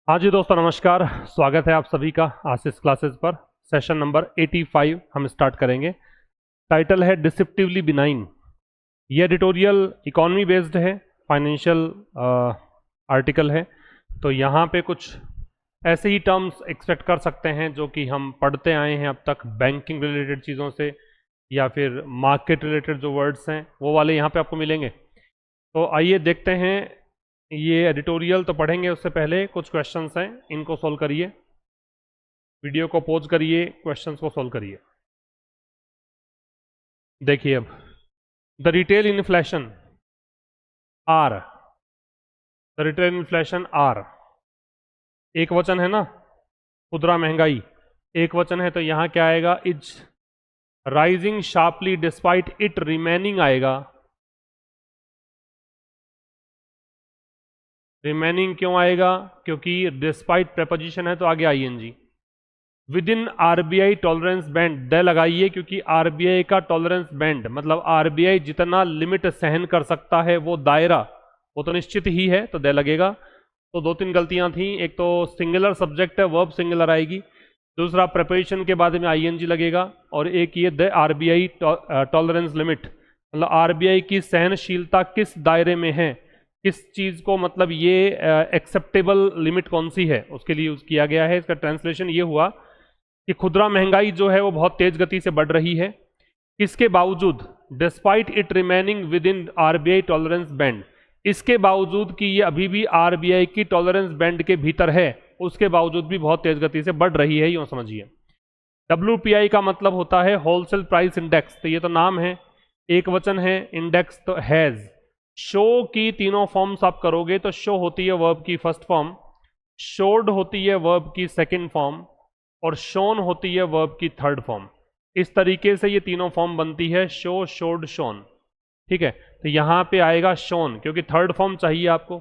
हाँ जी दोस्तों, नमस्कार। स्वागत है आप सभी का आशीष क्लासेस पर। सेशन नंबर 85 हम स्टार्ट करेंगे। टाइटल है डिसेप्टिवली बिनाइन। ये एडिटोरियल इकोनॉमी बेस्ड है, फाइनेंशियल आर्टिकल है। तो यहाँ पे कुछ ऐसे ही टर्म्स एक्सपेक्ट कर सकते हैं जो कि हम पढ़ते आए हैं अब तक, बैंकिंग रिलेटेड चीज़ों से या फिर मार्केट रिलेटेड जो वर्ड्स हैं वो वाले यहाँ पे आपको मिलेंगे। तो आइए देखते हैं। ये एडिटोरियल तो पढ़ेंगे, उससे पहले कुछ क्वेश्चंस हैं, इनको सॉल्व करिए। वीडियो को पॉज करिए, क्वेश्चंस को सॉल्व करिए। देखिए अब, the retail inflation are, the retail inflation are एक वचन है ना, खुदरा महंगाई एक वचन है, तो यहाँ क्या आएगा? Is rising sharply despite it remaining आएगा। रिमेनिंग क्यों आएगा? क्योंकि डिस्पाइट प्रेपोजिशन है तो आगे ING. Within RBI tolerance band, the लगाइए, क्योंकि आरबीआई का टॉलरेंस बैंड मतलब आरबीआई जितना लिमिट सहन कर सकता है वो दायरा, वो तो निश्चित ही है, तो द लगेगा। तो दो तीन गलतियां थी, एक तो सिंगुलर सब्जेक्ट है, वर्ब सिंगुलर आएगी, दूसरा प्रेपोजिशन के बाद में आईएनजी लगेगा, और एक ये द आरबीआई टॉलरेंस लिमिट मतलब आरबीआई की सहनशीलता किस दायरे में है, किस चीज़ को मतलब ये एक्सेप्टेबल लिमिट कौन सी है, उसके लिए यूज़ किया गया है। इसका ट्रांसलेशन ये हुआ कि खुदरा महंगाई जो है वो बहुत तेज गति से बढ़ रही है, इसके बावजूद despite it remaining with in RBI tolerance band, इसके बावजूद कि ये अभी भी आरबीआई की टॉलरेंस बैंड के भीतर है, उसके बावजूद भी बहुत तेज गति से बढ़ रही है, यूँ समझिए। WPI का मतलब होता है होलसेल प्राइस इंडेक्स, तो ये तो नाम है, एक वचन है, इंडेक्स तो हैज। शो की तीनों फॉर्म्स आप करोगे तो शो होती है वर्ब की फर्स्ट फॉर्म, शोड होती है वर्ब की सेकंड फॉर्म, और शोन होती है वर्ब की थर्ड फॉर्म। इस तरीके से ये तीनों फॉर्म बनती है, शो, शोड, शोन। ठीक है, तो यहां पे आएगा शोन, क्योंकि थर्ड फॉर्म चाहिए आपको।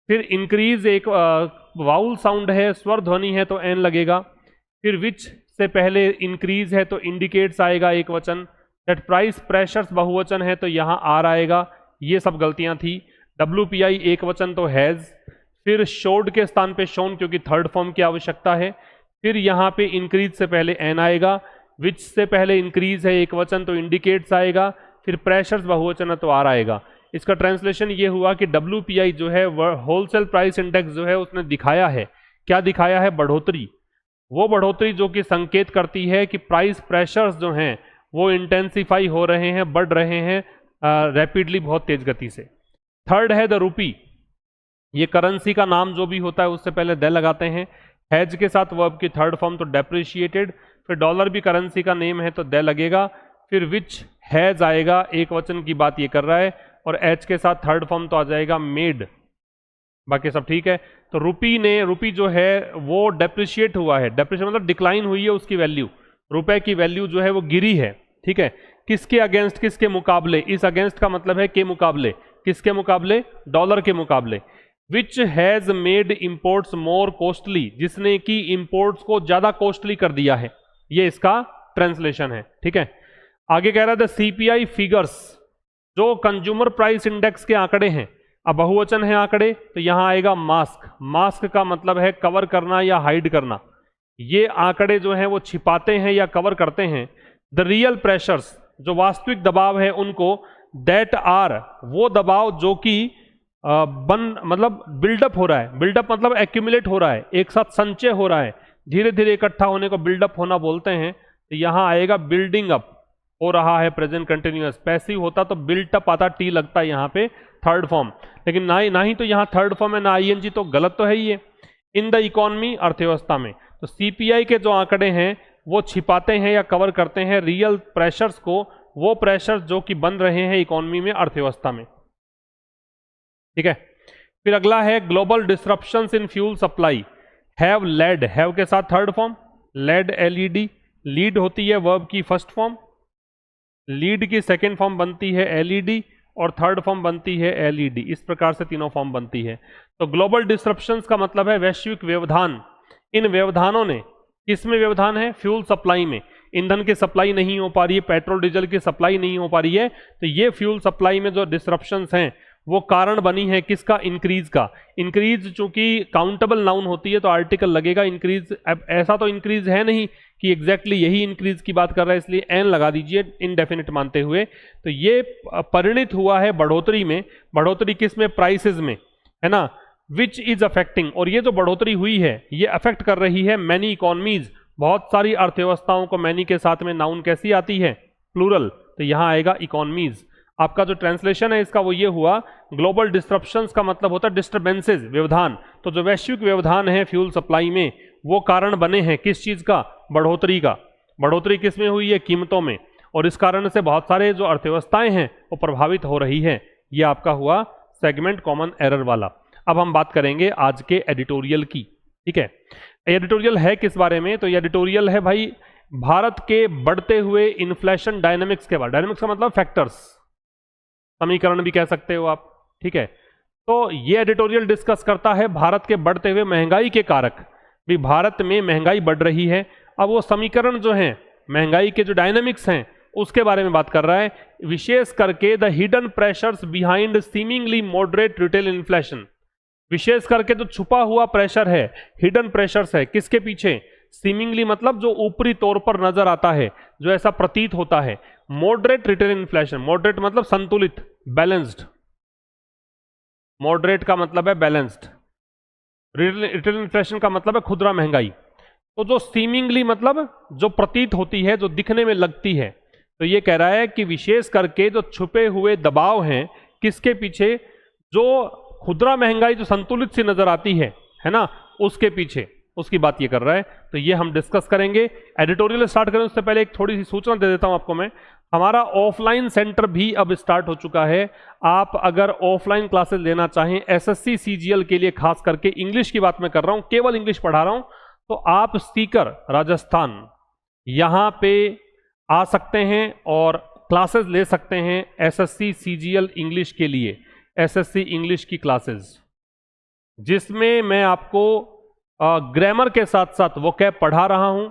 फिर इंक्रीज एक वाउल साउंड है, स्वर ध्वनि है, तो एन लगेगा। फिर विच से पहले इंक्रीज है तो इंडिकेट्स आएगा एक वचन। दैट प्राइस प्रेशर्स बहुवचन है तो यहां आर आएगा। ये सब गलतियां थी। WPI एक वचन तो हैज, फिर शोड के स्थान पे शोन, क्योंकि थर्ड फॉर्म की आवश्यकता है। फिर यहाँ पे इंक्रीज से पहले एन आएगा, विच से पहले इंक्रीज है एक वचन तो इंडिकेट्स आएगा, फिर प्रेशर्स बहुवचन है तो आर आएगा। इसका ट्रांसलेशन ये हुआ कि WPI जो है होलसेल प्राइस इंडेक्स जो है उसने दिखाया है, क्या दिखाया है? बढ़ोतरी। वो बढ़ोतरी जो कि संकेत करती है कि प्राइस प्रेशर्स जो हैं वो इंटेंसिफाई हो रहे हैं, बढ़ रहे हैं रैपिडली, बहुत तेज गति से। थर्ड है द रूपी, ये करेंसी का नाम जो भी होता है उससे पहले द लगाते हैं। हैज के साथ वर्ब की थर्ड फॉर्म तो डेप्रिशिएटेड, फिर डॉलर भी करेंसी का नेम है तो द लगेगा। फिर विच हैज आएगा, एक वचन की बात ये कर रहा है, और एच के साथ थर्ड फॉर्म तो आ जाएगा मेड। बाकी सब ठीक है। तो रुपी जो है वो डेप्रिशिएट हुआ है, डेप्रिशिएट मतलब डिक्लाइन हुई है उसकी वैल्यू, रुपए की वैल्यू जो है वो गिरी है। ठीक है, किसके अगेंस्ट, किसके मुकाबले? इस अगेंस्ट का मतलब है के मुकाबले, किसके मुकाबले? डॉलर के मुकाबले। Which has made imports more costly, जिसने कि इंपोर्ट्स को ज्यादा कॉस्टली कर दिया है, ये इसका ट्रांसलेशन है। ठीक है, आगे कह रहा था CPI फिगर्स, जो कंज्यूमर प्राइस इंडेक्स के आंकड़े हैं, अब बहुवचन है आंकड़े तो यहां आएगा मास्क। मास्क का मतलब है कवर करना या हाइड करना। ये आंकड़े जो हैं वो छिपाते हैं या कवर करते हैं। द रियल प्रेशर्स, जो वास्तविक दबाव है उनको, दैट आर, वो दबाव जो कि मतलब बिल्डअप हो रहा है। बिल्डअप मतलब एक्यूमुलेट हो रहा है, एक साथ संचय हो रहा है, धीरे धीरे इकट्ठा होने को बिल्डअप होना बोलते हैं। तो यहां आएगा बिल्डिंग अप हो रहा है, प्रेजेंट कंटिन्यूअस। पैसिव होता तो बिल्ट अप आता, टी लगता है यहाँ पे थर्ड फॉर्म, लेकिन ना ही तो यहाँ थर्ड फॉर्म है ना आईएनजी, तो गलत तो है ही है। इन द इकोनॉमी, अर्थव्यवस्था में, तो CPI के जो आंकड़े हैं वो छिपाते हैं या कवर करते हैं रियल प्रेशर्स को, वो प्रेशर्स जो कि बन रहे हैं इकोनॉमी में, अर्थव्यवस्था में। ठीक है, फिर अगला है global disruptions in fuel supply. Have led, have के साथ third form, led LED, lead होती है वर्ब की फर्स्ट फॉर्म, लीड की सेकेंड फॉर्म बनती है LED, और थर्ड फॉर्म बनती है LED। इस प्रकार से तीनों फॉर्म बनती है। तो ग्लोबल डिसरप्शंस का मतलब है वैश्विक व्यवधान। इन व्यवधानों ने, किसमें व्यवधान है? फ्यूल सप्लाई में। ईंधन की सप्लाई नहीं हो पा रही है, पेट्रोल डीजल की सप्लाई नहीं हो पा रही है, तो ये फ्यूल सप्लाई में जो डिसरप्शंस हैं वो कारण बनी है किसका, इंक्रीज का। इंक्रीज चूंकि काउंटेबल नाउन होती है तो आर्टिकल लगेगा। इंक्रीज, अब ऐसा तो इंक्रीज है नहीं कि एग्जैक्टली यही इंक्रीज की बात कर रहा है, इसलिए एन लगा दीजिए इनडेफिनिट मानते हुए। तो ये परिणित हुआ है बढ़ोतरी में। बढ़ोतरी किस में, प्राइसेस में, है ना, विच इज अफेक्टिंग। और ये जो बढ़ोतरी हुई है ये अफेक्ट कर रही है मैनी इकोनॉमीज, बहुत सारी अर्थव्यवस्थाओं को। मैनी के साथ में नाउन कैसी आती है, प्लूरल, तो यहां आएगा इकोनॉमीज। आपका जो ट्रांसलेशन है इसका वो ये हुआ, ग्लोबल डिस्ट्रप्शंस का मतलब होता है डिस्टर्बेंसेज, व्यवधान। तो जो वैश्विक व्यवधान है फ्यूल सप्लाई में, वो कारण बने हैं किस चीज का, बढ़ोतरी का। बढ़ोतरी किस में हुई है, कीमतों में, और इस कारण से बहुत सारे जो अर्थव्यवस्थाएं हैं वो प्रभावित हो रही है। ये आपका हुआ सेगमेंट कॉमन एरर वाला। अब हम बात करेंगे आज के एडिटोरियल की, ठीक है। एडिटोरियल है किस बारे में, तो ये एडिटोरियल है भाई भारत के बढ़ते हुए इन्फ्लेशन डायनेमिक्स के बारे। डायनेमिक्स का मतलब फैक्टर्स, समीकरण भी कह सकते हो आप, ठीक है। तो ये एडिटोरियल डिस्कस करता है भारत के बढ़ते हुए महंगाई के कारक, भी भारत में महंगाई बढ़ रही है। अब वो समीकरण जो हैं महंगाई के, जो डायनेमिक्स हैं, उसके बारे में बात कर रहा है, विशेष करके the hidden pressures behind seemingly moderate retail inflation. विशेष करके जो छुपा हुआ प्रेशर है, हिडन प्रेशर्स है, किसके पीछे, सीमिंगली मतलब जो ऊपरी तौर पर नजर आता है, जो ऐसा प्रतीत होता है। मॉडरेट रिटेल इन्फ्लेशन, मॉडरेट मतलब संतुलित, बैलेंस्ड। मॉडरेट का मतलब है बैलेंस्ड, रिटेल इन्फ्लेशन का मतलब है खुदरा महंगाई। तो जो सीमिंगली मतलब जो प्रतीत होती है, जो दिखने में लगती है, तो ये कह रहा है कि विशेष करके जो छुपे हुए दबाव हैं, किसके पीछे, जो खुदरा महंगाई जो संतुलित सी नजर आती है ना, उसके पीछे, उसकी बात ये कर रहा है। तो ये हम डिस्कस करेंगे। एडिटोरियल स्टार्ट करें उससे पहले एक थोड़ी सी सूचना दे देता हूं आपको मैं। हमारा ऑफलाइन सेंटर भी अब स्टार्ट हो चुका है। आप अगर ऑफलाइन क्लासेस लेना चाहें एसएससी सीजीएल के लिए, खास करके इंग्लिश की बात मैं कर रहा हूं, केवल इंग्लिश पढ़ा रहा हूं, तो आप सीकर राजस्थान यहां पे आ सकते हैं और क्लासेस ले सकते हैं एसएससी सीजीएल इंग्लिश के लिए। एसएससी इंग्लिश की क्लासेस जिसमें मैं आपको ग्रामर के साथ साथ वोकैब पढ़ा रहा हूं,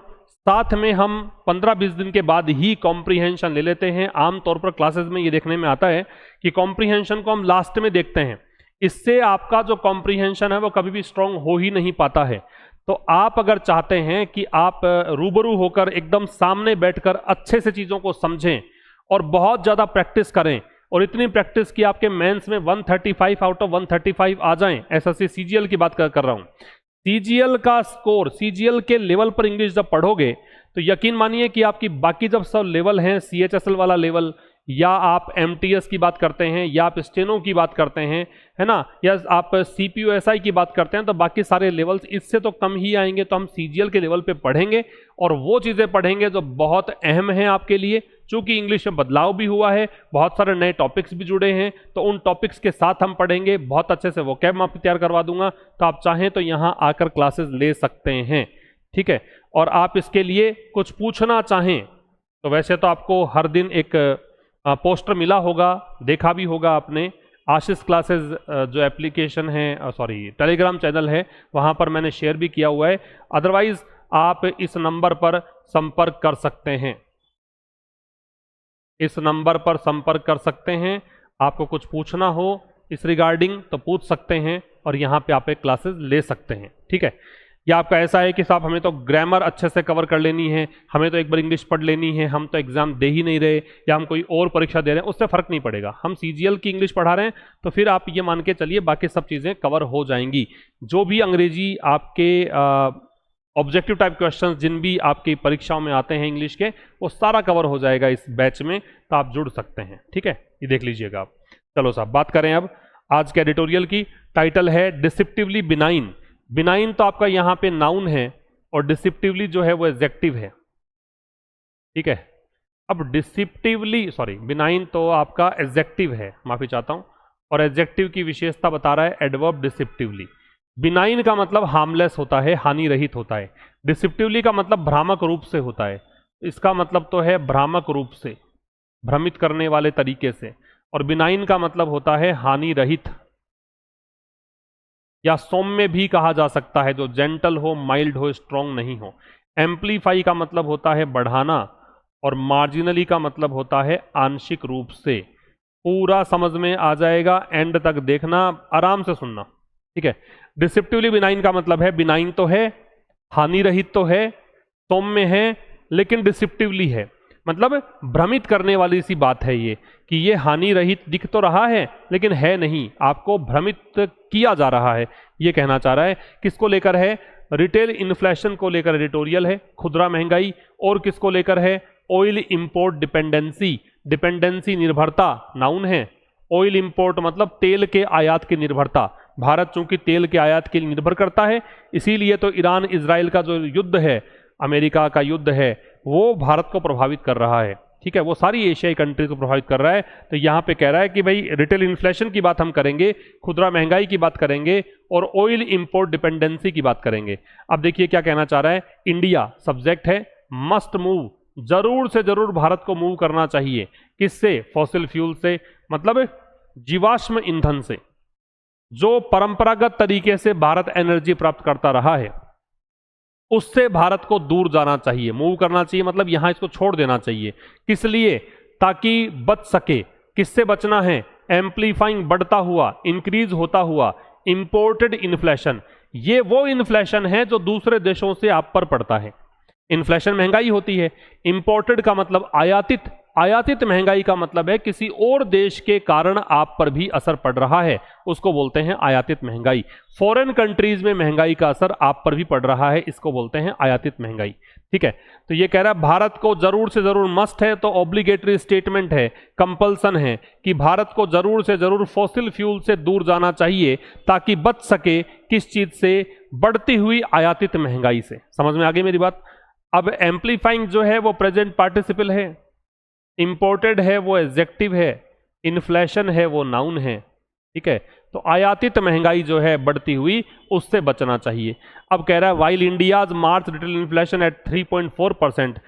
साथ में हम 15-20 दिन के बाद ही कॉम्प्रीहेंशन ले लेते हैं। आमतौर पर क्लासेस में ये देखने में आता है कि कॉम्प्रीहेंशन को हम लास्ट में देखते हैं। इससे आपका जो कॉम्प्रीहेंशन है वो कभी भी स्ट्रांग हो ही नहीं पाता है। तो आप अगर चाहते हैं कि आप रूबरू होकर एकदम सामने बैठकर अच्छे से चीज़ों को समझें और बहुत ज़्यादा प्रैक्टिस करें, और इतनी प्रैक्टिस कि आपके मेंस में 135 आउट ऑफ 135 आ जाएं, एसएससी सीजीएल की बात कर रहा हूं। सीजीएल का स्कोर, सीजीएल के लेवल पर इंग्लिश जब पढ़ोगे तो यकीन मानिए कि आपकी बाकी जब सब लेवल हैं, सीएचएसएल वाला लेवल, या आप एमटीएस की बात करते हैं, या आप स्टेनो की बात करते हैं, है ना, या आप सीपीयूएसआई की बात करते हैं, तो बाकी सारे लेवल्स इससे तो कम ही आएंगे। तो हम सीजीएल के लेवल पे पढ़ेंगे और वो चीज़ें पढ़ेंगे जो बहुत अहम हैं आपके लिए। चूंकि इंग्लिश में बदलाव भी हुआ है, बहुत सारे नए टॉपिक्स भी जुड़े हैं, तो उन टॉपिक्स के साथ हम पढ़ेंगे। बहुत अच्छे से वोकैब मैं आपको तैयार करवा दूंगा, तो आप चाहें तो यहाँ आकर क्लासेस ले सकते हैं, ठीक है। और आप इसके लिए कुछ पूछना चाहें तो वैसे तो आपको हर दिन एक पोस्टर मिला होगा, देखा भी होगा आपने। आशीष क्लासेस जो एप्लीकेशन है, सॉरी टेलीग्राम चैनल है, वहाँ पर मैंने शेयर भी किया हुआ है। अदरवाइज आप इस नंबर पर संपर्क कर सकते हैं, इस नंबर पर संपर्क कर सकते हैं। आपको कुछ पूछना हो इस रिगार्डिंग तो पूछ सकते हैं और यहाँ पे आप एक क्लासेस ले सकते हैं, ठीक है। या आपका ऐसा है कि साहब हमें तो ग्रामर अच्छे से कवर कर लेनी है, हमें तो एक बार इंग्लिश पढ़ लेनी है, हम तो एग्जाम दे ही नहीं रहे, या हम कोई और परीक्षा दे रहे हैं, उससे फर्क नहीं पड़ेगा। हम सीजीएल की इंग्लिश पढ़ा रहे हैं तो फिर आप ये मान के चलिए बाकी सब चीज़ें कवर हो जाएंगी। जो भी अंग्रेजी आपके ऑब्जेक्टिव टाइप क्वेश्चंस जिन भी आपकी परीक्षाओं में आते हैं इंग्लिश के, वो सारा कवर हो जाएगा इस बैच में, तो आप जुड़ सकते हैं, ठीक है। ये देख लीजिएगा आप। चलो साहब बात करें अब आज के एडिटोरियल की। टाइटल है डिसिप्टिवली बिनाइन। बिनाइन तो आपका यहाँ पे नाउन है और डिसिप्टिवली जो है वो एडजेक्टिव है, ठीक है। अब डिसिप्टिवली, सॉरी बिनाइन तो आपका एडजेक्टिव है, माफी चाहता हूँ, और एडजेक्टिव की विशेषता बता रहा है एडवर्ब डिसिप्टिवली। बिनाइन का मतलब हार्मलेस होता है, हानि रहित होता है। डिसिप्टिवली का मतलब भ्रामक रूप से होता है, इसका मतलब तो है भ्रामक रूप से, भ्रमित करने वाले तरीके से। और बिनाइन का मतलब होता है हानि रहित, या सौम्य भी कहा जा सकता है, जो जेंटल हो, माइल्ड हो, स्ट्रॉन्ग नहीं हो। एम्पलीफाई का मतलब होता है बढ़ाना, और मार्जिनली का मतलब होता है आंशिक रूप से। पूरा समझ में आ जाएगा, एंड तक देखना, आराम से सुनना, ठीक है। डिसेप्टिवली बिनाइन का मतलब है बिनाइन तो है, हानि रहित तो है, सौम्य है, लेकिन डिसेप्टिवली है, मतलब भ्रमित करने वाली सी बात है ये, कि ये हानि रहित दिख तो रहा है लेकिन है नहीं, आपको भ्रमित किया जा रहा है, ये कहना चाह रहा है। किसको लेकर है? रिटेल इन्फ्लेशन को लेकर एडिटोरियल है, खुदरा महंगाई। और किसको लेकर है? ऑयल इंपोर्ट डिपेंडेंसी, डिपेंडेंसी निर्भरता नाउन है। ऑयल इंपोर्ट मतलब तेल के आयात की निर्भरता, भारत चूंकि तेल के आयात के लिए निर्भर करता है, इसीलिए तो ईरान इजराइल का जो युद्ध है, अमेरिका का युद्ध है, वो भारत को प्रभावित कर रहा है, ठीक है, वो सारी एशियाई कंट्रीज को प्रभावित कर रहा है। तो यहाँ पे कह रहा है कि भाई रिटेल इन्फ्लेशन की बात हम करेंगे, खुदरा महंगाई की बात करेंगे और ऑयल इंपोर्ट डिपेंडेंसी की बात करेंगे। अब देखिए क्या कहना चाह रहा है, इंडिया सब्जेक्ट है, मस्ट मूव, जरूर से जरूर भारत को मूव करना चाहिए। किससे? फॉसिल फ्यूल से, मतलब जीवाश्म ईंधन से, जो परंपरागत तरीके से भारत एनर्जी प्राप्त करता रहा है, उससे भारत को दूर जाना चाहिए, मूव करना चाहिए, मतलब यहां इसको छोड़ देना चाहिए। किस लिए? ताकि बच सके। किससे बचना है? एम्प्लीफाइंग, बढ़ता हुआ, इंक्रीज होता हुआ इंपोर्टेड इन्फ्लेशन। ये वो इन्फ्लेशन है जो दूसरे देशों से आप पर पड़ता है। इन्फ्लेशन महंगाई होती है, इंपोर्टेड का मतलब आयातित, आयातित महंगाई का मतलब है किसी और देश के कारण आप पर भी असर पड़ रहा है, उसको बोलते हैं आयातित महंगाई। फॉरेन कंट्रीज में महंगाई का असर आप पर भी पड़ रहा है, इसको बोलते हैं आयातित महंगाई, ठीक है। तो ये कह रहा है भारत को जरूर से जरूर, मस्ट है तो ऑब्लिगेटरी स्टेटमेंट है, कंपल्सन है कि भारत को जरूर से जरूर फॉसिल फ्यूल से दूर जाना चाहिए ताकि बच सके किस चीज से? बढ़ती हुई आयातित महंगाई से। समझ में आ गई मेरी बात? अब एम्प्लीफाइंग जो है वो प्रेजेंट पार्टिसिपल है, इंपोर्टेड है वो एडजेक्टिव है, इन्फ्लेशन है वो नाउन है, ठीक है। तो आयातित महंगाई जो है बढ़ती हुई, उससे बचना चाहिए। अब कह रहा है वाइल इंडियाज मार्च रिटेल इन्फ्लेशन एट 3.4%,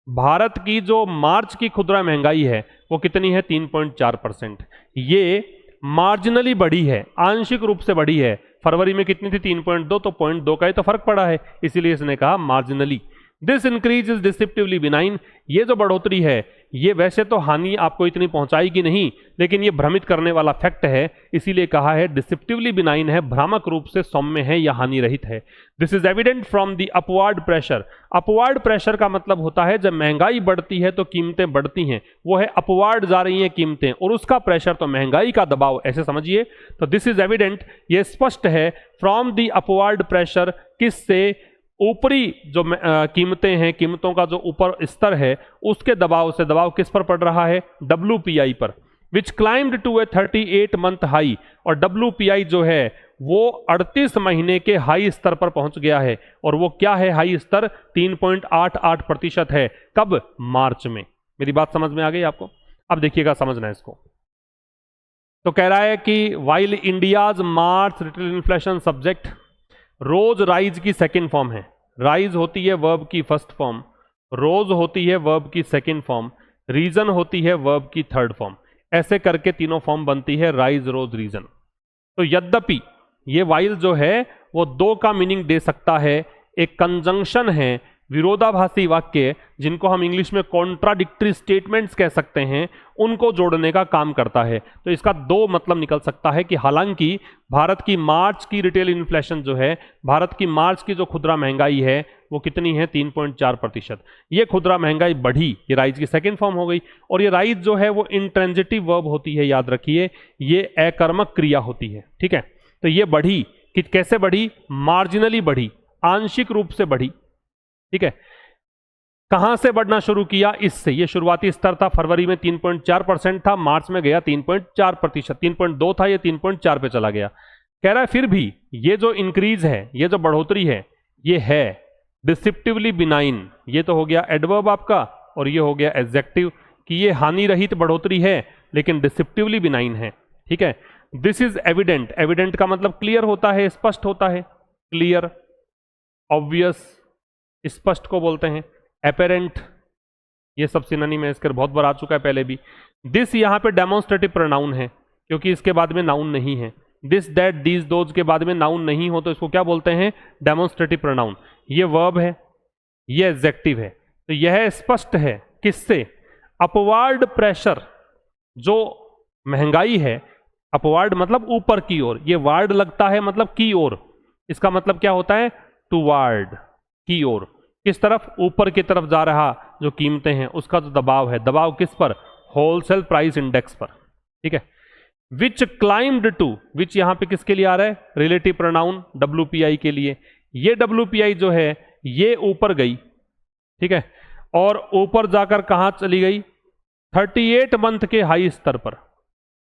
भारत की जो मार्च की खुदरा महंगाई है वो कितनी है? 3.4%। ये मार्जिनली बढ़ी है, आंशिक रूप से बढ़ी है। फरवरी में कितनी थी? 3.2, तो 0.2 का ही तो फर्क पड़ा है, इसीलिए इसने कहा marginally. This increase is deceptively benign, ये जो बढ़ोतरी है ये वैसे तो हानि आपको इतनी पहुंचाएगी नहीं, लेकिन ये भ्रमित करने वाला फैक्ट है, इसीलिए कहा है डिसेप्टिवली बिनाइन है, भ्रामक रूप से सौम्य है या हानि रहित है। This is evident from the upward pressure. Upward pressure का मतलब होता है जब महंगाई बढ़ती है तो कीमतें बढ़ती हैं, वो है अपवर्ड जा रही हैं कीमतें, और उसका प्रेशर तो महंगाई का दबाव, ऐसे समझिए। तो दिस इज एविडेंट, ये स्पष्ट है, फ्रॉम द अपवर्ड प्रेशर, किससे? ऊपरी जो कीमतें हैं, कीमतों का जो ऊपर स्तर है, उसके दबाव से। दबाव किस पर पड़ रहा है? WPI पर, which climbed to a 38 month high. और WPI जो है वो 38 महीने के हाई स्तर पर पहुंच गया है, और वो क्या है हाई स्तर? 3.88% है। कब? मार्च में। मेरी बात समझ में आ गई आपको? अब देखिएगा, समझना है इसको। तो कह रहा है कि वाइल इंडियाज मार्च रिटेल इन्फ्लेशन सब्जेक्ट, रोज राइज की सेकेंड फॉर्म है, राइज होती है वर्ब की फर्स्ट फॉर्म, रोज होती है वर्ब की सेकेंड फॉर्म, रीजन होती है वर्ब की थर्ड फॉर्म, ऐसे करके तीनों फॉर्म बनती है राइज, रोज, रीजन। तो यद्यपि ये वाइल जो है वो दो का मीनिंग दे सकता है, एक कंजंक्शन है, विरोधाभासी वाक्य जिनको हम इंग्लिश में कॉन्ट्राडिक्टरी स्टेटमेंट्स कह सकते हैं, उनको जोड़ने का काम करता है। तो इसका दो मतलब निकल सकता है कि हालांकि भारत की मार्च की रिटेल इन्फ्लेशन जो है, भारत की मार्च की जो खुदरा महंगाई है वो कितनी है? 3.4%। ये खुदरा महंगाई बढ़ी, ये राइज की सेकेंड फॉर्म हो गई। और ये राइज जो है वो इंट्रांजिटिव वर्ब होती है, याद रखिए, ये अकर्मक क्रिया होती है, ठीक है। तो ये बढ़ी, कि कैसे बढ़ी? मार्जिनली बढ़ी, आंशिक रूप से बढ़ी, ठीक है। कहां से बढ़ना शुरू किया? इससे। ये शुरुआती स्तर था, फरवरी में 3.4% था, मार्च में गया 3.4%, 3.2 था, ये 3.4 पे चला गया। कह रहा है फिर भी ये जो इंक्रीज है, ये जो बढ़ोतरी है, ये है डिसेप्टिवली बिनाइन। ये तो हो गया एडवर्ब आपका, और ये हो गया एडजेक्टिव, कि ये हानि रहित बढ़ोतरी है लेकिन डिसेप्टिवली बिनाइन है, ठीक है। दिस इज एविडेंट, एविडेंट का मतलब क्लियर होता है, स्पष्ट होता है, क्लियर, ऑब्वियस, स्पष्ट को बोलते हैं, एपेरेंट, ये सब सिनोनिम है, इसके बहुत बार आ चुका है पहले भी। दिस यहां पे डेमोन्स्ट्रेटिव प्रोनाउन है क्योंकि इसके बाद में नाउन नहीं है। दिस, दैट, दीज, दोज के बाद में नाउन नहीं हो तो इसको क्या बोलते हैं? Demonstrative pronoun. ये वर्ब है, ये एडजेक्टिव है। तो यह स्पष्ट है किससे? अपवार्ड प्रेशर, जो महंगाई है, अपवर्ड मतलब ऊपर की ओर, ये वार्ड लगता है मतलब की ओर, इसका मतलब क्या होता है, टुवार्ड, की ओर, किस तरफ, ऊपर की तरफ जा रहा जो कीमतें हैं उसका जो दबाव है, दबाव किस पर, होलसेल प्राइस इंडेक्स पर, ठीक है। विच क्लाइम्ड टू, विच यहां पे किसके लिए आ रहा है, रिलेटिव प्रोनाउन WPI के लिए, ये WPI जो है ये ऊपर गई, ठीक है, और ऊपर जाकर कहां चली गई, 38 मंथ के हाई स्तर पर,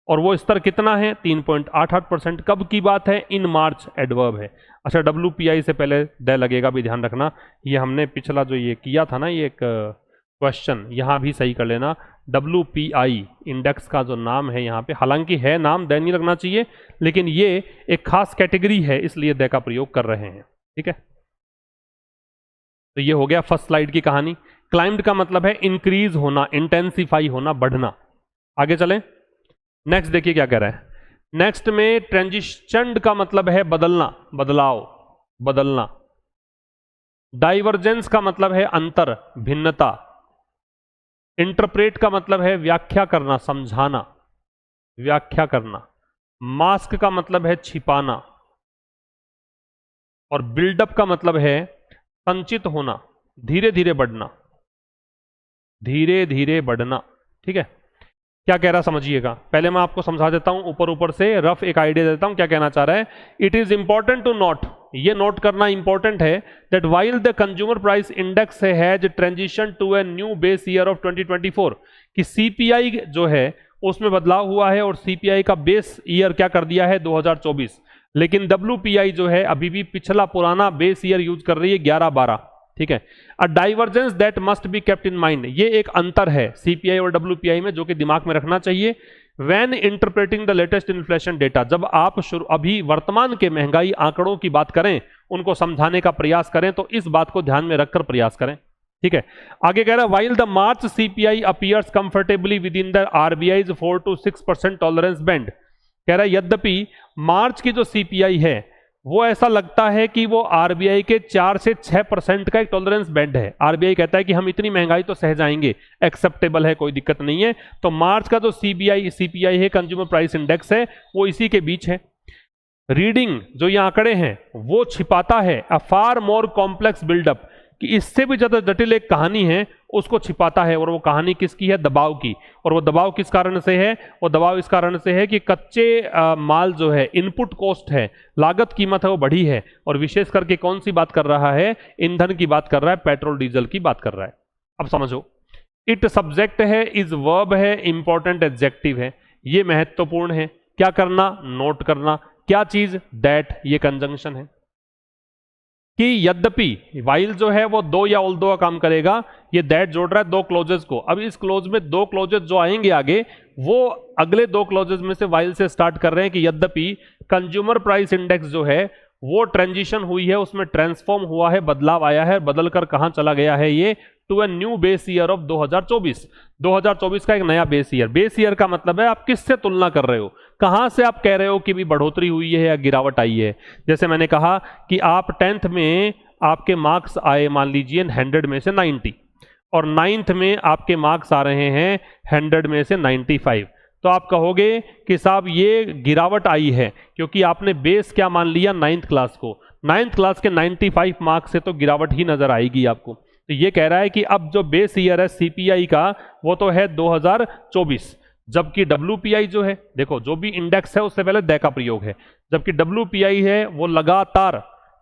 और वो स्तर कितना है, 3.88%। कब की बात है, इन मार्च, एडवर्ब है। अच्छा, WPI से पहले द लगेगा भी, ध्यान रखना, ये हमने पिछला जो ये किया था ना, ये एक क्वेश्चन यहां भी सही कर लेना, WPI इंडेक्स का जो नाम है यहां पे, हालांकि है नाम, द नहीं लगना चाहिए, लेकिन ये एक खास कैटेगरी है इसलिए द का प्रयोग कर रहे हैं, ठीक है। तो ये हो गया फर्स्ट स्लाइड की कहानी। क्लाइम्ड का मतलब है इंक्रीज होना, इंटेंसिफाई होना, बढ़ना। आगे चलें, नेक्स्ट देखिए क्या कह रहा है। नेक्स्ट में ट्रांजिशन का मतलब है बदलना, बदलाव, बदलना। डाइवर्जेंस का मतलब है अंतर, भिन्नता। इंटरप्रेट का मतलब है व्याख्या करना, समझाना, व्याख्या करना। मास्क का मतलब है छिपाना, और बिल्डअप का मतलब है संचित होना, धीरे धीरे बढ़ना, धीरे धीरे बढ़ना, ठीक है। क्या कह रहा समझिएगा, पहले मैं आपको समझा देता हूं, ऊपर ऊपर से रफ एक आइडिया देता हूं क्या कहना चाह रहा है। It is important to note, ये नोट करना इंपॉर्टेंट है, that while the consumer price index has transition to a new base year of 2024, कि CPI जो है उसमें बदलाव हुआ है और CPI का बेस ईयर क्या कर दिया है 2024, लेकिन WPI जो है अभी भी पिछला पुराना बेस ईयर यूज कर रही है 11-12, ठीक है। A divergence that must be kept in mind, ये एक अंतर है CPI और WPI में जो कि दिमाग में रखना चाहिए। When interpreting the latest inflation data, जब आप अभी वर्तमान के महंगाई आंकड़ों की बात करें, उनको समझाने का प्रयास करें, तो इस बात को ध्यान में रखकर प्रयास करें, ठीक है। आगे कह रहा है while the March CPI appears comfortably with in the RBI's 4 to 6% tolerance band, कह रहा है यद्यपि मार्च की जो CPI है वो ऐसा लगता है कि वो RBI के 4 से 6% का एक टॉलरेंस बैंड है। RBI कहता है कि हम इतनी महंगाई तो सह जाएंगे, एक्सेप्टेबल है, कोई दिक्कत नहीं है। तो मार्च का जो CPI है, कंज्यूमर प्राइस इंडेक्स है, वो इसी के बीच है। रीडिंग जो ये आंकड़े हैं वो छिपाता है अ फार मोर कॉम्प्लेक्स बिल्डअप, कि इससे भी ज्यादा जटिल एक कहानी है उसको छिपाता है, और वो कहानी किसकी है, दबाव की। और वो दबाव किस कारण से है, वो दबाव इस कारण से है कि कच्चे माल जो है, इनपुट कॉस्ट है, लागत कीमत है, वो बढ़ी है, और विशेष करके कौन सी बात कर रहा है, ईंधन की बात कर रहा है, पेट्रोल डीजल की बात कर रहा है। अब समझो, इट सब्जेक्ट है, इज वर्ब है, इंपॉर्टेंट एडजेक्टिव है, ये महत्वपूर्ण है। क्या करना, नोट करना, क्या चीज, दैट, ये कंजंक्शन है। कि यद्यपि वाइल जो है वो दो या ऑल्दो का काम करेगा, ये दैट जोड़ रहा है दो क्लोजेस को। अब इस क्लोज में दो क्लोजेस जो आएंगे आगे, वो अगले दो क्लोजेस में से वाइल से स्टार्ट कर रहे हैं कि यद्यपि कंज्यूमर प्राइस इंडेक्स जो है वो ट्रांजिशन हुई है, उसमें ट्रांसफॉर्म हुआ है, बदलाव आया है, बदलकर कहां चला गया है, ये to a new base year of 2024। 2024 का एक नया बेस ईयर। बेस ईयर का मतलब है आप किससे तुलना कर रहे हो, कहां से आप कह रहे हो कि भी बढ़ोतरी हुई है या गिरावट आई है। जैसे मैंने कहा कि आप 10th में आपके मार्क्स आए मान लीजिए 100 में से 90, और 9th में आपके मार्क्स आ रहे हैं 100 में से 95, तो आप कहोगे कि साहब ये गिरावट आई है क्योंकि आपने बेस क्या मान लिया, 9th क्लास को। 9th क्लास के 95 मार्क्स से तो गिरावट ही नजर आएगी आपको। तो ये कह रहा है कि अब जो बेस ईयर है CPI का वो तो है 2024, जबकि WPI जो है, देखो जो भी इंडेक्स है उससे पहले द का प्रयोग है, जबकि WPI है वो लगातार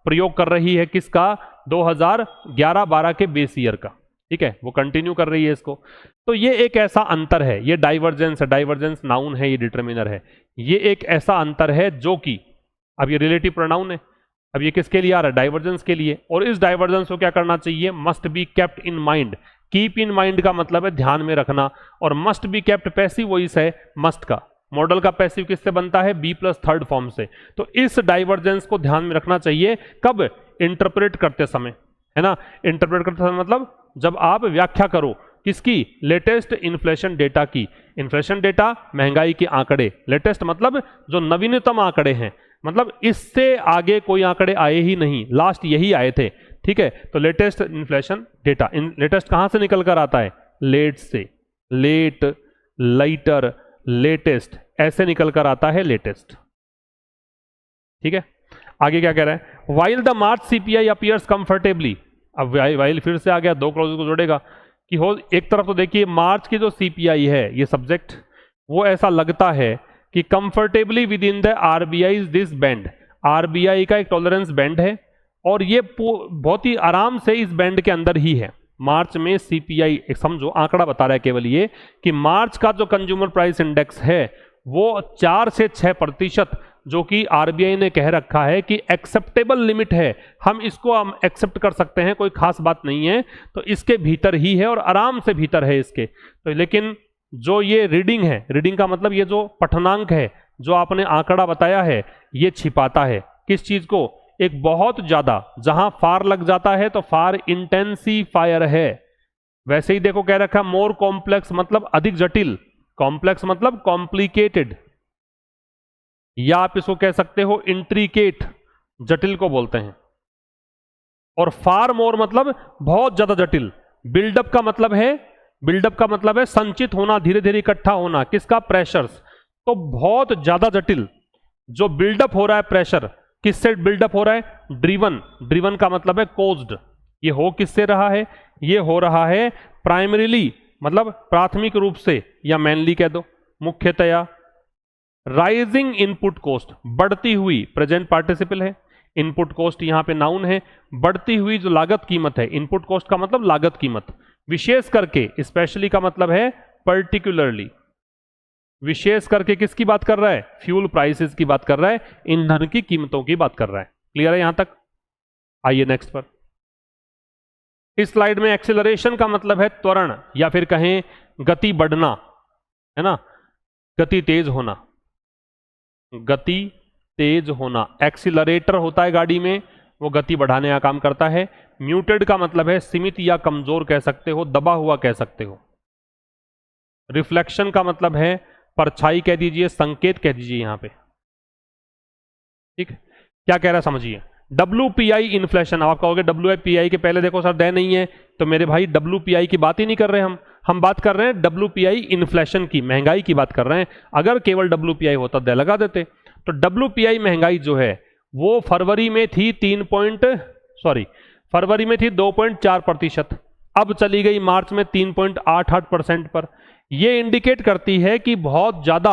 प्रयोग कर रही है किसका, 2011-12 के बेस ईयर का, ठीक है, वो कंटिन्यू कर रही है इसको। तो ये एक ऐसा अंतर है, ये डाइवर्जेंस है, डाइवर्जेंस नाउन है, ये डिटर्मिनर है, ये एक ऐसा अंतर है जो कि अब ये रिलेटिव प्रोनाउन है, अब ये किसके लिए आ रहा है, डाइवर्जेंस के लिए। और इस डाइवर्जेंस को क्या करना चाहिए, must be kept in mind. Keep in mind का मतलब है ध्यान में रखना, और must be kept passive voice है मस्ट का। मॉडल का पैसिव किससे बनता है, बी प्लस थर्ड फॉर्म से। तो इस डाइवर्जेंस को ध्यान में रखना चाहिए, कब, इंटरप्रेट करते समय, है ना। इंटरप्रेट करते समय मतलब जब आप व्याख्या करो किसकी, लेटेस्ट इन्फ्लेशन डेटा की। इन्फ्लेशन डेटा महंगाई के आंकड़े, लेटेस्ट मतलब जो नवीनतम आंकड़े हैं, मतलब इससे आगे कोई आंकड़े आए ही नहीं, लास्ट यही आए थे, ठीक है। तो लेटेस्ट इन्फ्लेशन डेटा, लेटेस्ट कहां से निकल कर आता है, लेट से, लेट, लाइटर, लेटेस्ट, ऐसे निकल कर आता है लेटेस्ट। ठीक है, आगे क्या कह रहा है, while the March CPI appears comfortably. अब वाइल फिर से आ गया, दो क्लॉज को जोड़ेगा कि हो एक तरफ तो देखिए मार्च की जो सीपीआई है ये सब्जेक्ट, वो ऐसा लगता है कि comfortably with in the RBI this band, RBI का एक टॉलरेंस बैंड है और ये बहुत ही आराम से इस बैंड के अंदर ही है। मार्च में सीपीआई, समझो आंकड़ा बता रहा है केवल ये कि मार्च का जो कंज्यूमर प्राइस इंडेक्स है वो 4 से 6%, जो कि आरबीआई ने कह रखा है कि एक्सेप्टेबल लिमिट है, हम इसको हम एक्सेप्ट कर सकते हैं, कोई खास बात नहीं है, तो इसके भीतर ही है और आराम से भीतर है इसके। तो लेकिन जो ये रीडिंग है, रीडिंग का मतलब ये जो पठनांक है, जो आपने आंकड़ा बताया है, ये छिपाता है किस चीज को, एक बहुत ज्यादा, जहां फार लग जाता है तो फार इंटेंसिफायर है। वैसे ही देखो कह रखा मोर कॉम्प्लेक्स मतलब अधिक जटिल, कॉम्प्लेक्स मतलब कॉम्प्लिकेटेड, या आप इसको कह सकते हो इंट्रिकेट, जटिल को बोलते हैं। और फार मोर मतलब बहुत ज्यादा जटिल। बिल्डअप का मतलब है, बिल्डअप का मतलब है संचित होना, धीरे धीरे इकट्ठा होना, किसका, प्रेशर्स। तो बहुत ज्यादा जटिल जो बिल्डअप हो रहा है, प्रेशर किससे बिल्डअप हो रहा है, ड्रिवन, ड्रिवन का मतलब है कोज्ड। ये हो किससे रहा है, ये हो रहा है प्राइमरीली मतलब प्राथमिक रूप से, या मेनली कह दो, मुख्यतया राइजिंग इनपुट कॉस्ट, बढ़ती हुई, प्रेजेंट पार्टिसिपल है, इनपुट कॉस्ट यहां पे नाउन है, बढ़ती हुई जो लागत कीमत है, इनपुट कॉस्ट का मतलब लागत कीमत, विशेष करके, स्पेशली का मतलब है पर्टिकुलरली, विशेष करके किसकी बात कर रहा है, फ्यूल प्राइसेस की बात कर रहा है, ईंधन की कीमतों की बात कर रहा है। क्लियर है यहां तक? आइए नेक्स्ट पर। इस स्लाइड में एक्सेलरेशन का मतलब है त्वरण, या फिर कहें गति बढ़ना, है ना, गति तेज होना, गति तेज होना। एक्सीलरेटर होता है गाड़ी में, वो गति बढ़ाने का काम करता है। म्यूटेड का मतलब है सीमित या कमजोर कह सकते हो, दबा हुआ कह सकते हो। रिफ्लेक्शन का मतलब है परछाई कह दीजिए, संकेत कह दीजिए यहां पे। ठीक, क्या कह रहा है समझिए। WPI इन्फ्लेशन, आप कहोगे WPI के पहले देखो सर दे नहीं है, तो मेरे भाई WPI की बात ही नहीं कर रहे हम बात कर रहे हैं WPI इन्फ्लेशन की, महंगाई की बात कर रहे हैं। अगर केवल WPI होता दे लगा देते। तो WPI महंगाई जो है वो फरवरी में थी 2.4%, अब चली गई मार्च में 3.88% पर। यह इंडिकेट करती है कि बहुत ज्यादा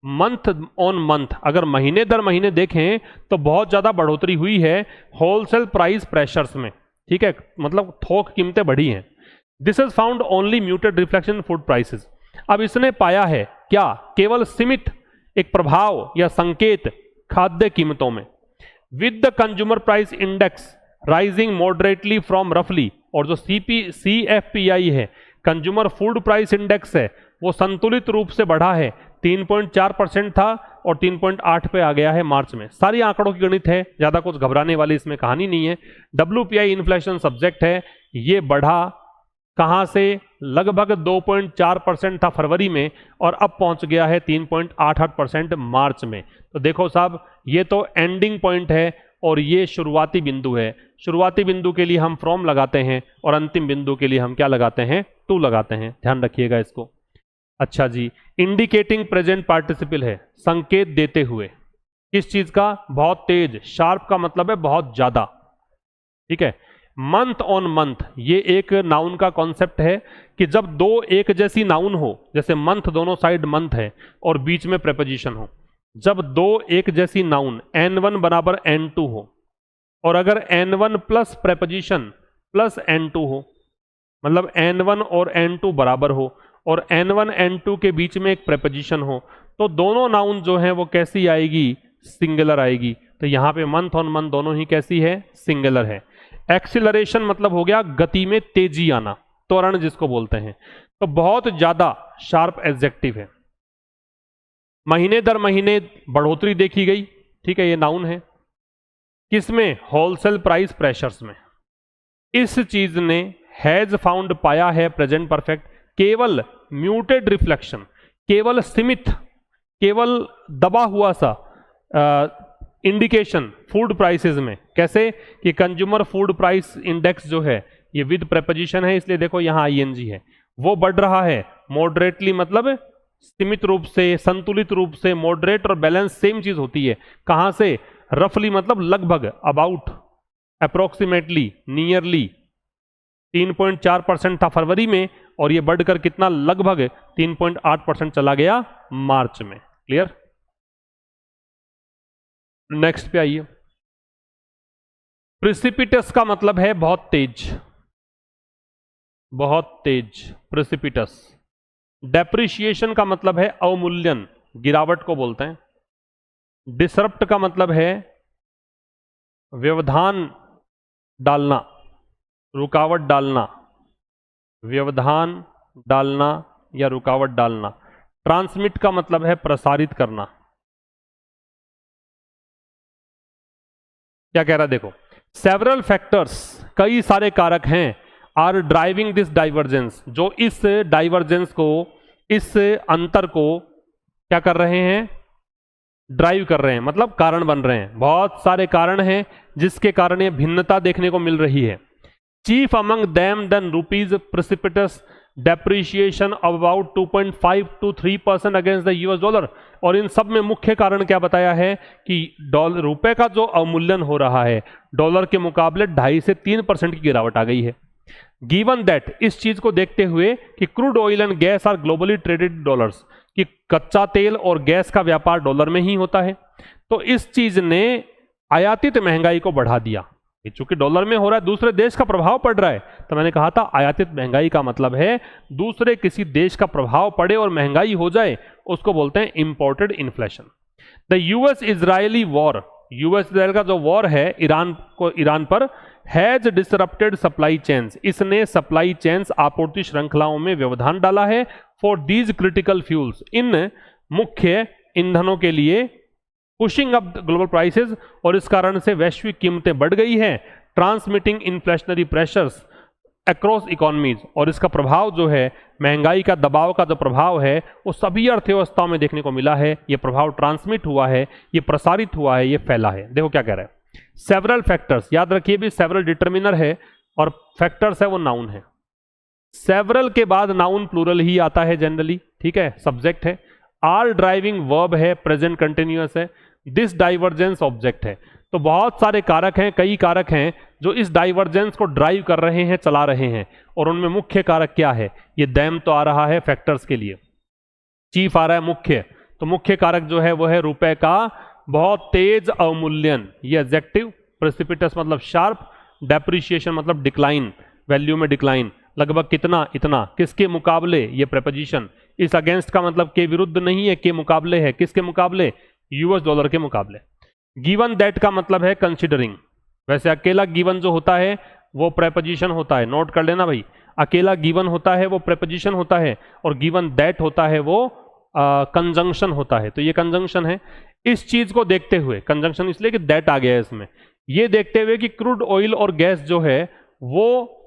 मंथ ऑन मंथ, अगर महीने दर महीने देखें तो बहुत ज्यादा बढ़ोतरी हुई है होलसेल प्राइस प्रेशर्स में। ठीक है, मतलब थोक कीमतें बढ़ी हैं। This is found only muted reflection food prices. अब इसने पाया है क्या, केवल सीमित एक प्रभाव या संकेत खाद्य कीमतों में। With the consumer price index rising moderately from रफली, और जो CFPI है, कंज्यूमर फूड प्राइस इंडेक्स है, वो संतुलित रूप से बढ़ा है, 3.4% था और 3.8 पे आ गया है मार्च में। सारी आंकड़ों की गणित है, ज्यादा कुछ घबराने वाली इसमें कहानी नहीं है। WPI इन्फ्लेशन सब्जेक्ट है, ये बढ़ा कहां से, लगभग 2.4% था फरवरी में और अब पहुंच गया है 3.88% मार्च में। तो देखो साहब, ये तो एंडिंग पॉइंट है और ये शुरुआती बिंदु है। शुरुआती बिंदु के लिए हम फ्रॉम लगाते हैं और अंतिम बिंदु के लिए हम क्या लगाते हैं, टू लगाते हैं, ध्यान रखिएगा इसको। अच्छा जी, इंडिकेटिंग प्रेजेंट पार्टिसिपल है, संकेत देते हुए, किस चीज का, बहुत तेज, शार्प का मतलब है बहुत ज्यादा। ठीक है, मंथ ऑन मंथ, ये एक नाउन का कॉन्सेप्ट है कि जब दो एक जैसी नाउन हो, जैसे मंथ दोनों साइड मंथ है और बीच में प्रेपोजिशन हो, जब दो एक जैसी नाउन N1 बराबर N2 हो, और अगर N1 plus preposition plus N2 हो, मतलब N1 और N2 बराबर हो और N1 N2 के बीच में एक प्रेपोजिशन हो, तो दोनों नाउन जो है वो कैसी आएगी, सिंगुलर आएगी। तो यहां पे मंथ ऑन मंथ दोनों ही कैसी है, सिंगुलर है। एक्सीलरेशन मतलब हो गया गति में तेजी आना, त्वरण जिसको बोलते हैं। तो बहुत ज्यादा शार्प एडजेक्टिव है, महीने दर महीने बढ़ोतरी देखी गई। ठीक है, ये नाउन है, किसमें, होलसेल प्राइस प्रेशर्स में। इस चीज ने हैज फाउंड पाया है प्रेजेंट परफेक्ट, केवल म्यूटेड रिफ्लेक्शन, केवल सीमित, केवल दबा हुआ सा इंडिकेशन फूड प्राइसेस में। कैसे कि कंज्यूमर फूड प्राइस इंडेक्स जो है ये विद प्रेपोजिशन है, इसलिए देखो यहां ING है, वो बढ़ रहा है मॉडरेटली, मतलब सीमित रूप से, संतुलित रूप से, मॉडरेट और बैलेंस सेम चीज होती है। कहां से? रफली मतलब लगभग, अबाउट, अप्रोक्सीमेटली, नियरली 3.4% था फरवरी में, और ये बढ़कर कितना? लगभग 3.8% चला गया मार्च में। क्लियर? नेक्स्ट पे आइए। प्रिसिपिटस का मतलब है बहुत तेज, बहुत तेज, प्रिसिपिटस। डेप्रिशिएशन का मतलब है अवमूल्यन, गिरावट को बोलते हैं। डिसरप्ट का मतलब है व्यवधान डालना, रुकावट डालना, व्यवधान डालना या रुकावट डालना। ट्रांसमिट का मतलब है प्रसारित करना। क्या कह रहा है देखो, सेवरल फैक्टर्स, कई सारे कारक हैं, आर ड्राइविंग दिस डाइवर्जेंस, जो इस डाइवर्जेंस को, इस अंतर को क्या कर रहे हैं? ड्राइव कर रहे हैं, मतलब कारण बन रहे हैं। बहुत सारे कारण हैं जिसके कारण ये भिन्नता देखने को मिल रही है। Chief among them then rupee's precipitous depreciation of about 2.5 to 3% against the US dollar. और इन सब में मुख्य कारण क्या बताया है कि डॉलर, रुपए का जो अवमूल्यन हो रहा है डॉलर के मुकाबले 2.5 से 3% की गिरावट आ गई है। गिवन दैट, इस चीज को देखते हुए कि crude oil and gas are globally traded dollars, कि कच्चा तेल और गैस का व्यापार डॉलर में ही होता है, तो इस चीज ने आयातित महंगाई को बढ़ा दिया। चूंकि डॉलर में हो रहा है, दूसरे देश का प्रभाव पड़ रहा है, तो मैंने कहा था आयातित महंगाई का मतलब है दूसरे किसी देश का प्रभाव पड़े और महंगाई हो जाए, उसको बोलते हैं imported inflation. The US Israeli war, US Israel का जो वॉर है ईरान पर, हैज डिसरप्टेड सप्लाई चेन्स, इसने सप्लाई चेन्स, आपूर्ति श्रृंखलाओं में व्यवधान डाला है। फॉर दीज क्रिटिकल फ्यूल्स, इन मुख्य ईंधनों के लिए, पुशिंग अप ग्लोबल प्राइसेस, और इस कारण से वैश्विक कीमतें बढ़ गई हैं। Transmitting inflationary pressures across economies, और इसका प्रभाव जो है, महंगाई का दबाव का जो प्रभाव है वो सभी अर्थव्यवस्थाओं में देखने को मिला है। ये प्रभाव ट्रांसमिट हुआ है, ये प्रसारित हुआ है, ये फैला है। देखो क्या कह रहा है, सेवरल फैक्टर्स, याद रखिए भी सेवरल डिटर्मिनर है और फैक्टर्स है वो नाउन है। सेवरल के बाद नाउन प्लूरल ही आता है जनरली, ठीक है, सब्जेक्ट है। आर ड्राइविंग वर्ब है, प्रेजेंट कंटिन्यूअस है। दिस डाइवर्जेंस ऑब्जेक्ट है। तो बहुत सारे कारक हैं, कई कारक हैं जो इस डाइवर्जेंस को ड्राइव कर रहे हैं, चला रहे हैं, और उनमें मुख्य कारक क्या है? ये दैम तो आ रहा है फैक्टर्स के लिए, चीफ आ रहा है मुख्य, तो मुख्य कारक जो है वो है रुपए का बहुत तेज अवमूल्यन, ये एडजेक्टिव। प्रेसिपिटस मतलब शार्प, डेप्रिशिएशन मतलब डिक्लाइन, वैल्यू में डिक्लाइन, लगभग कितना? इतना। किसके मुकाबले? ये प्रेपोजिशन। इस अगेंस्ट का मतलब के विरुद्ध नहीं है, के मुकाबले है। किसके मुकाबले? यूएस डॉलर के मुकाबले। गिवन दैट का मतलब है कंसिडरिंग। वैसे अकेला गिवन जो होता है वो प्रेपोजिशन होता है, नोट कर लेना भाई। अकेला गिवन होता है वो प्रेपोजिशन होता है, और गिवन दैट होता है वो कंजंक्शन होता है। तो ये कंजंक्शन है। इस चीज को देखते हुए, कंजंक्शन इसलिए कि दैट आ गया है इसमें, ये देखते हुए कि क्रूड ऑयल और गैस जो है वो,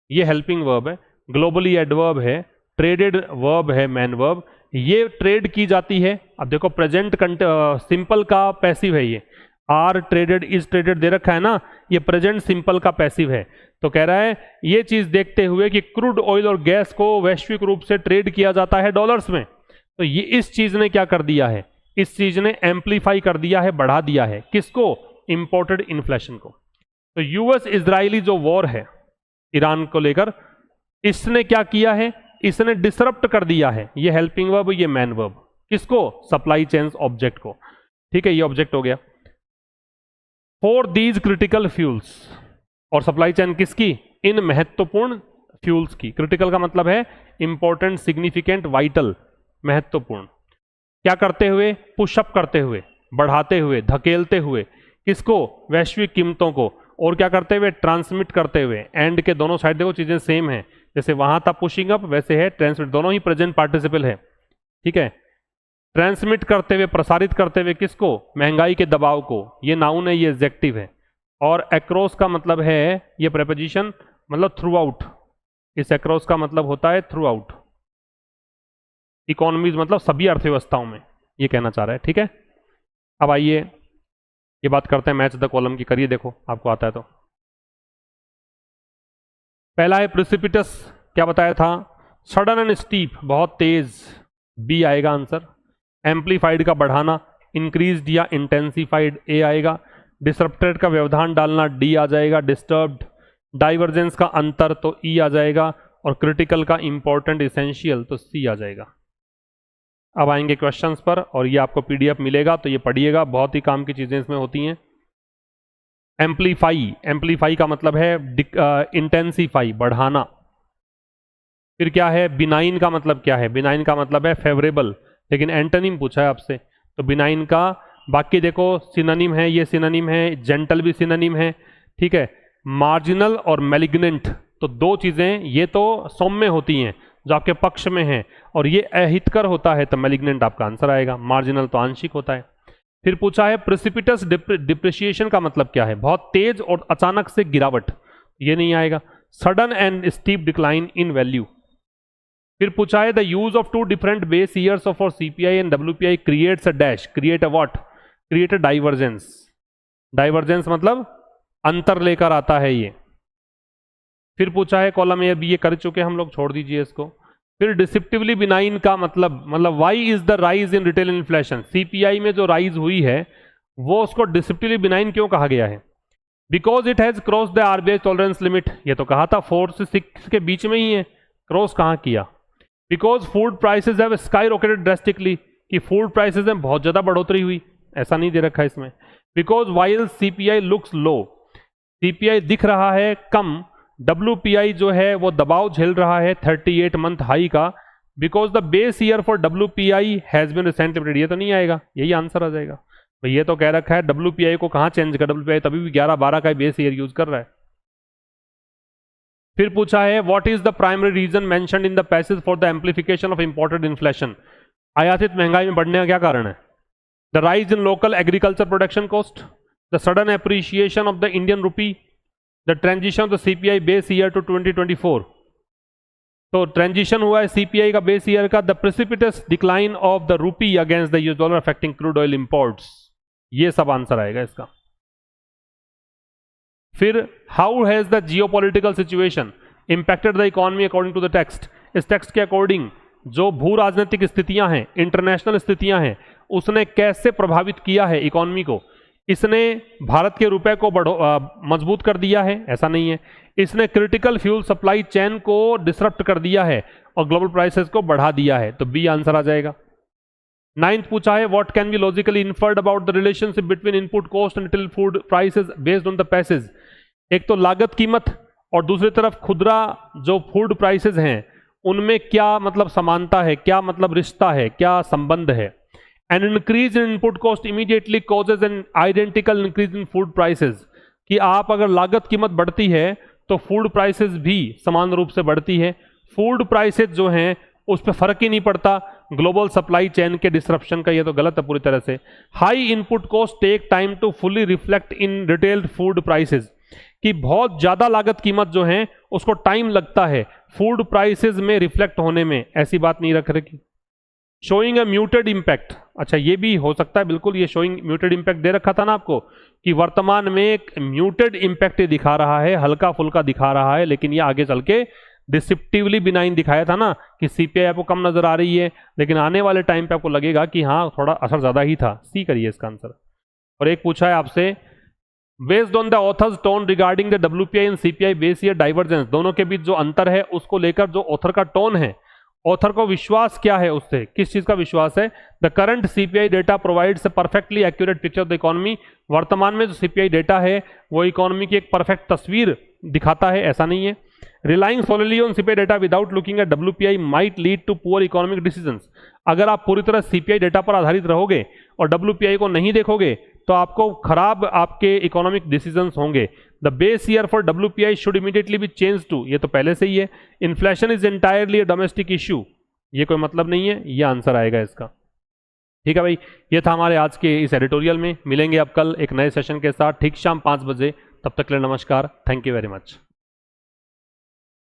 ये हेल्पिंग वर्ब है, ग्लोबली एडवर्ब है, ट्रेडेड वर्ब है, मैन वर्ब, ये ट्रेड की जाती है। अब देखो प्रेजेंट सिंपल का पैसिव है, ये आर ट्रेडेड, इज ट्रेडेड दे रखा है ना, ये प्रेजेंट सिंपल का पैसिव है। तो कह रहा है ये चीज देखते हुए कि क्रूड ऑयल और गैस को वैश्विक रूप से ट्रेड किया जाता है डॉलर्स में, तो ये इस चीज ने क्या कर दिया है? इस चीज ने एम्पलीफाई कर दिया है, बढ़ा दिया है। किसको? इंपोर्टेड इन्फ्लेशन को। तो यूएस इजरायली जो वॉर है ईरान को लेकर, इसने क्या किया है? इसने डिसरप्ट कर दिया है। ये हेल्पिंग वर्ब, ये मैन वर्ब। किसको? सप्लाई चेन्स ऑब्जेक्ट को, ठीक है, ये ऑब्जेक्ट हो गया। फॉर दीज क्रिटिकल फ्यूल्स, और सप्लाई चेन किसकी? इन महत्वपूर्ण फ्यूल्स की। क्रिटिकल का मतलब है इंपॉर्टेंट, सिग्निफिकेंट, वाइटल, महत्वपूर्ण। क्या करते हुए? पुशअप करते हुए, बढ़ाते हुए, धकेलते हुए। किसको? वैश्विक कीमतों को। और क्या करते हुए? ट्रांसमिट करते हुए। एंड के दोनों साइड देखो चीजें सेम है, जैसे वहां था पुशिंग अप, वैसे है ट्रांसमिट, दोनों ही प्रेजेंट पार्टिसिपल है, ठीक है। ट्रांसमिट करते हुए, प्रसारित करते हुए, किसको? महंगाई के दबाव को। ये नाउन है, ये एडजेक्टिव है। और अक्रॉस का मतलब है, ये प्रेपोजिशन, मतलब थ्रू आउट। इस अक्रॉस का मतलब होता है थ्रू आउट, इकोनॉमीज मतलब सभी अर्थव्यवस्थाओं में, ये कहना चाह रहा है, ठीक है। अब आइए ये बात करते हैं मैच द कॉलम की, करिए, देखो आपको आता है तो। पहला है प्रिसिपिटस, क्या बताया था? सडन एंड स्टीप, बहुत तेज, बी आएगा आंसर। एम्पलीफाइड का बढ़ाना, इंक्रीज्ड या इंटेंसिफाइड, ए आएगा। डिसरप्टेड का व्यवधान डालना, डी आ जाएगा। डिस्टर्ब्ड, डाइवर्जेंस का अंतर, तो ई आ जाएगा। और क्रिटिकल का इंपॉर्टेंट, इसेंशियल, तो सी आ जाएगा। अब आएंगे क्वेश्चंस पर, और ये आपको पीडीएफ मिलेगा तो ये पढ़िएगा, बहुत ही काम की चीजें इसमें होती हैं। एम्पलीफाई, एम्पलीफाई का मतलब है इंटेंसिफाई, बढ़ाना। फिर क्या है? बिनाइन का मतलब क्या है? बिनाइन का मतलब है फेवरेबल, लेकिन एंटोनिम पूछा है आपसे, तो बिनाइन का बाकी देखो सिनोनिम है, ये सिनोनिम है। जेंटल भी सिनोनिम है, ठीक है। मार्जिनल और मैलिग्नेंट, तो दो चीजें ये तो सौम्य होती हैं जो आपके पक्ष में हैं, और ये अहितकर होता है तो मैलिग्नेंट आपका आंसर आएगा। मार्जिनल तो आंशिक होता है। फिर पूछा है प्रेसिपिटस डिप्रिसिएशन का मतलब क्या है? बहुत तेज और अचानक से गिरावट, ये नहीं आएगा। Sudden and steep decline in value. फिर पूछा है the use of two different base years of for CPI and WPI creates a dash, create a what? Create a divergence. Divergence मतलब अंतर लेकर आता है ये। फिर पूछा है कॉलम ए, बी, ये कर चुके हम लोग, छोड़ दीजिए इसको। फिर डिसिप्टिवली बिनाइन का मतलब why is the rise in retail inflation? CPI में जो राइज हुई है वो उसको डिसिप्टिवली बिनाइन क्यों कहा गया है? Because it has cross the RBI tolerance limit, ये तो कहा था 4 से 6 के बीच में ही है, क्रॉस कहाँ किया? Because food prices have sky rocketed drastically, कि फूड प्राइसेज में बहुत ज्यादा बढ़ोतरी हुई, ऐसा नहीं दे रखा है इसमें। Because while CPI looks low, CPI दिख रहा है कम, डब्ल्यूपीआई जो है वो दबाव झेल रहा है 38 मंथ हाई का। Because the base year for WPI has been recently updated, ये तो नहीं आएगा, यही आंसर आ जाएगा। भाई ये तो कह रखा है डब्ल्यूपीआई को कहाँ चेंज कर, डब्ल्यूपीआई तभी भी 11-12 का बेस ईयर यूज कर रहा है। फिर पूछा है what is the primary reason mentioned in the passage for the amplification of imported inflation? आयातित महंगाई में बढ़ने का क्या कारण है? The rise in local agriculture production cost, the sudden appreciation of the Indian rupee, the transition of the CPI base year to 2024। तो transition हुआ है सीपीआई का बेस ईयर का। The precipitous decline of the rupee against the US dollar affecting crude oil imports, ये सब answer आएगा इसका। फिर how has the geopolitical situation impacted the economy according to the text? इस टेक्स्ट के according जो भू राजनीतिक स्थितियां हैं, इंटरनेशनल स्थितियां हैं, उसने कैसे प्रभावित किया है इकोनॉमी को? इसने भारत के रुपए को मजबूत कर दिया है? ऐसा नहीं है। इसने क्रिटिकल फ्यूल सप्लाई चेन को डिसरप्ट कर दिया है और ग्लोबल प्राइसेस को बढ़ा दिया है, तो बी आंसर आ जाएगा। 9th पूछा है what can be logically inferred about the relationship between input cost and retail food prices based on the passage? एक तो लागत कीमत और दूसरी तरफ खुदरा जो फूड प्राइसेस हैं उनमें क्या मतलब समानता है, क्या मतलब रिश्ता है, क्या संबंध है? An increase in input cost immediately causes an identical increase in food prices, कि आप अगर लागत कीमत बढ़ती है तो फूड प्राइसेस भी समान रूप से बढ़ती है। फूड प्राइसेस जो हैं उस पर फर्क ही नहीं पड़ता ग्लोबल सप्लाई चेन के डिसरप्शन का, ये तो गलत है पूरी तरह से। High input cost take time to fully reflect in retail food prices, कि बहुत ज्यादा लागत कीमत जो है उसको टाइम लगता है फूड प्राइसेस में रिफ्लेक्ट होने में, ऐसी बात नहीं रख रखी। शोइंग अ म्यूटेड इंपैक्ट, अच्छा ये भी हो सकता है बिल्कुल, ये शोइंग म्यूटेड इंपैक्ट दे रखा था ना आपको कि वर्तमान में एक म्यूटेड इंपैक्ट दिखा रहा है, हल्का फुल्का दिखा रहा है, लेकिन ये आगे चल के डिसिप्टिवली बिनाइन दिखाया था ना कि सीपीआई आपको कम नजर आ रही है, लेकिन आने वाले टाइम पे आपको लगेगा कि हाँ थोड़ा असर ज्यादा ही था। सी करिए इसका आंसर। और एक पूछा है आपसे based on the author's tone regarding the WPI and CPI base year divergence, दोनों के बीच जो अंतर है उसको लेकर जो ऑथर का टोन है, ऑथर को विश्वास क्या है उससे, किस चीज का विश्वास है? The current CPI data provides a perfectly accurate picture of the economy, वर्तमान में जो सीपीआई डेटा है वो इकोनॉमी की एक परफेक्ट तस्वीर दिखाता है, ऐसा नहीं है। Relying solely on CPI data without looking at WPI might lead to poor economic decisions, अगर आप पूरी तरह सीपीआई डेटा पर आधारित रहोगे और डब्ल्यूपीआई को नहीं देखोगे तो आपको खराब आपके इकोनॉमिक डिसीजंस होंगे। The base year for WPI should immediately be change to, ये तो पहले से ही है। Inflation is entirely a domestic issue, ये कोई मतलब नहीं है, ये आंसर आएगा इसका। ठीक है भाई, ये था हमारे आज के इस एडिटोरियल में। मिलेंगे अब कल एक नए सेशन के साथ ठीक शाम 5 बजे, तब तक के लिए नमस्कार, थैंक यू वेरी मच।